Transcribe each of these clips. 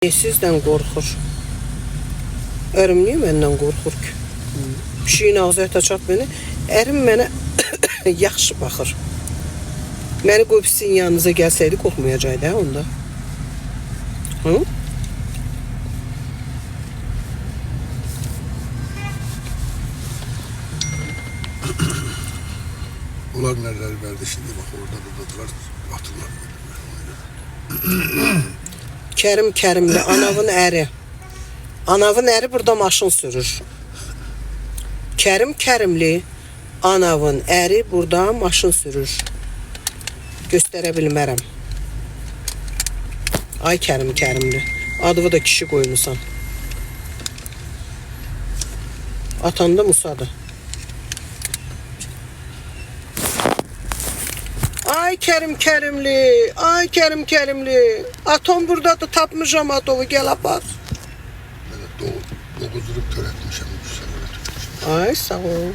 Sizdən qorxur. Ərim niyə məndən qorxur ki? Pişiyin ağzı ətə çat məni. Ərim mənə yaxşı baxır. Məni qoyub sizin yanınıza gəlsəydi qorxmayacaqdı hə onda. Hı? Onlar nələr verdi şimdi bak orada dadılar atırlar. Kerim Kerimli anavın əri. Anavın əri burada maşın sürür. Kerim Kerimli anavın əri burada maşın sürür. Göstərə bilmərəm. Ay Kerim Kerimli. Adını da kişi qoymusan. Atan da Musadır. Ay Kerim Kerimli, ay Kerim Kerimli. Atom buradadır, tapmışam atomu, gel apar. Ben dokuzdurup töretmişim. Ay sağ ol.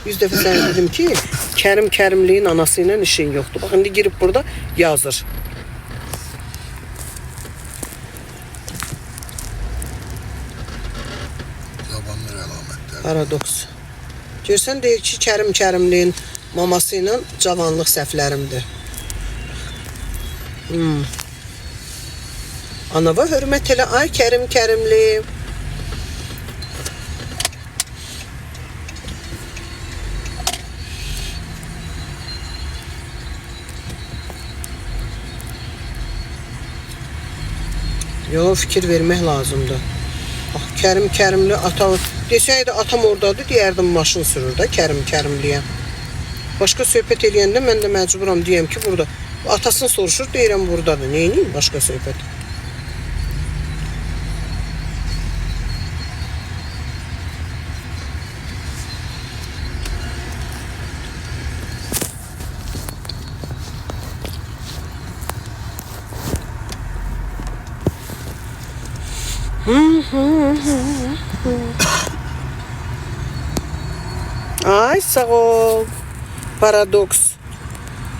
100 dəfə sənə dedim ki, Kerim Kerimliyin anasıyla işin yoxdur. Bax, indi girib burada yazır. Zamanlar əlamətlər. Paradoks. Görsən deyir ki, Kerim Kerimliyin maması ilə cavanlıq səhvlərimdir. Anava hörmət elə, ay Kerim Kerimli. Yo, fikir vermək lazımdır. Bax, Kerim Kerimli ata desəydi atam oradadır, deyərdim maşın sürür də Kerim Kerimliyə. Başqa söhbət eləyəndə mən də məcburam deyəm ki, burada. Atasını soruşur, deyirəm buradadır. Neyniyim başqa söhbət? Ay sağ ol. Paradoks.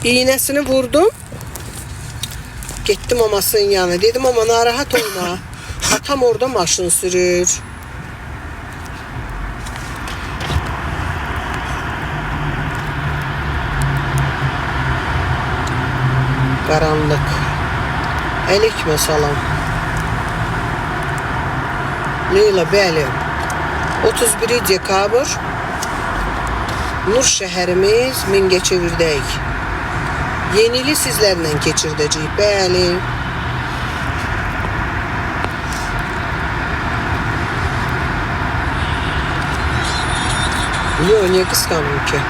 İğnesini vurdum. Gittim mamasının yanına. Dedim ama narahat olma. Atam orada maşın sürür. Karanlık. Aleyküm salam. Leyla bəli. 31 dekabr Nur şəhərimiz Mingəçevirdəyik. Yenili sizlərlə keçirdəcəyik. Bəli. Niyə qısqanım ki?